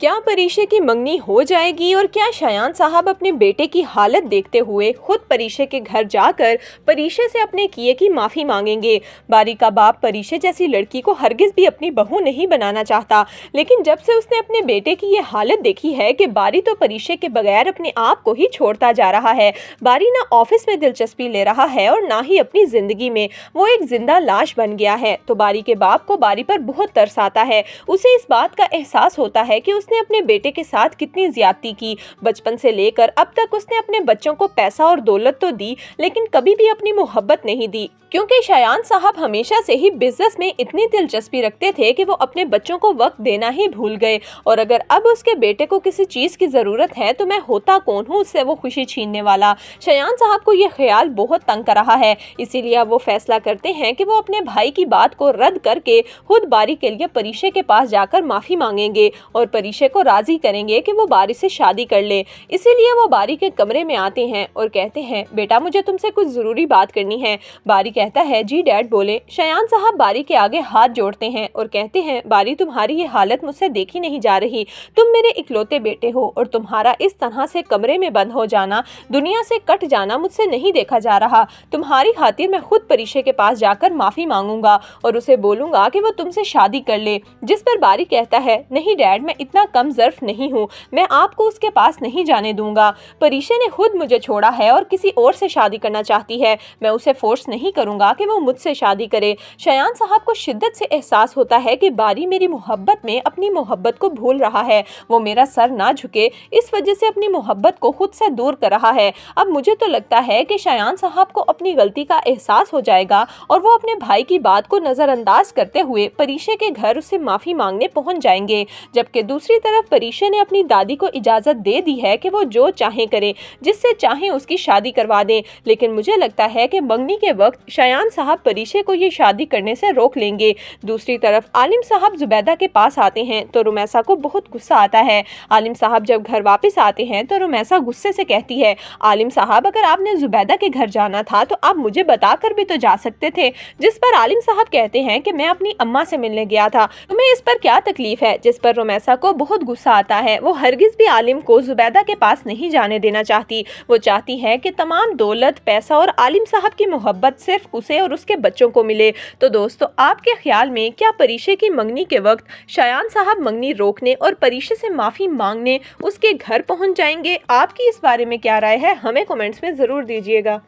क्या परीशे की मंगनी हो जाएगी और क्या शायान साहब अपने बेटे की हालत देखते हुए खुद परीशे के घर जाकर परीशे से अपने किए की माफ़ी मांगेंगे। बारी का बाप परीशे जैसी लड़की को हरगिज़ भी अपनी बहू नहीं बनाना चाहता, लेकिन जब से उसने अपने बेटे की ये हालत देखी है कि बारी तो परीशे के बगैर अपने आप को ही छोड़ता जा रहा है। बारी ना ऑफिस में दिलचस्पी ले रहा है और ना ही अपनी ज़िंदगी में, वो एक जिंदा लाश बन गया है। तो बारी के बाप को बारी पर बहुत तरस आता है। उसे इस बात का एहसास होता है कि उसने अपने बेटे के साथ कितनी ज्यादती की। बचपन से लेकर अब तक उसने अपने बच्चों को पैसा और दौलत तो दी, लेकिन कभी भी अपनी मोहब्बत नहीं दी, क्योंकि शायान साहब हमेशा से ही बिजनेस में इतनी दिलचस्पी रखते थे कि वो अपने बच्चों को वक्त देना ही भूल गए। और अगर अब उसके बेटे को किसी चीज की जरूरत है तो मैं होता कौन हूँ उससे वो खुशी छीनने वाला। शायान साहब को ये ख्याल बहुत तंग कर रहा है, इसीलिए अब वो फैसला करते हैं कि वो अपने भाई की बात को रद्द करके खुद बारी के लिए परीशे के पास जाकर माफी मांगेंगे और परीशे को राजी करेंगे कि वो बारी से शादी कर ले। इसीलिए वो बारी के कमरे में आते हैं और कहते हैं, बेटा मुझे तुमसे कुछ जरूरी बात करनी है। बारी कहता है, जी डैड बोले। शायान साहब बारी के आगे हाथ जोड़ते हैं और कहते हैं, बारी तुम्हारी ये हालत मुझसे देखी नहीं जा रही। तुम मेरे इकलौते बेटे हो और तुम्हारा इस तरह से कमरे में बंद हो जाना, दुनिया से कट जाना मुझसे नहीं देखा जा रहा। तुम्हारी खातिर मैं खुद परीशे के पास जाकर माफी मांगूंगा और उसे बोलूंगा कि वो तुमसे शादी कर ले। जिस पर बारी कहता है, नहीं डैड मैं इतना कम ज़र्फ नहीं हूँ, मैं आपको उसके पास नहीं जाने दूंगा। परीशे ने खुद मुझे छोड़ा है और किसी और से शादी करना चाहती है, मैं उसे फोर्स नहीं करूंगा कि वो मुझसे शादी करे। शायान साहब को शिद्दत से एहसास होता है कि बारी मेरी मोहब्बत में अपनी मोहब्बत को भूल रहा है, वो मेरा सर ना झुके इस वजह से अपनी मोहब्बत को खुद से दूर कर रहा है। अब मुझे तो लगता है कि शायान साहब को अपनी गलती का एहसास हो जाएगा और वो अपने भाई की बात को नजरअंदाज करते हुए परीशे के घर उससे माफी मांगने पहुंच जाएंगे। जबकि दूसरी तरफ परीशे ने अपनी दादी को इजाजत दे दी है कि वो जो चाहे करे, जिससे चाहे उसकी शादी करवा दें, लेकिन मुझे लगता है कि मंगनी के वक्त शायान साहब परीशे को ये शादी करने से रोक लेंगे। दूसरी तरफ आलिम साहब जुबैदा के पास आते हैं तो रुमैसा को बहुत गुस्सा आता है। आलिम साहब जब घर वापस आते हैं तो रुमैसा गुस्से से कहती है, आलिम साहब अगर आपने जुबैदा के घर जाना था तो आप मुझे बताकर भी तो जा सकते थे। जिस पर आलिम साहब कहते हैं कि मैं अपनी अम्मा से मिलने गया था, तुम्हें इस पर क्या तकलीफ है। जिस पर रुमैसा को बहुत गुस्सा आता है। वो हरगिज भी आलिम को जुबैदा के पास नहीं जाने देना चाहती। वो चाहती है कि तमाम दौलत, पैसा और आलिम साहब की मोहब्बत सिर्फ उसे और उसके बच्चों को मिले। तो दोस्तों आपके ख्याल में क्या परीशे की मंगनी के वक्त शायान साहब मंगनी रोकने और परीशे से माफी मांगने उसके घर पहुंच जाएंगे? आपकी इस बारे में क्या राय है, हमें कमेंट्स में जरूर दीजिएगा।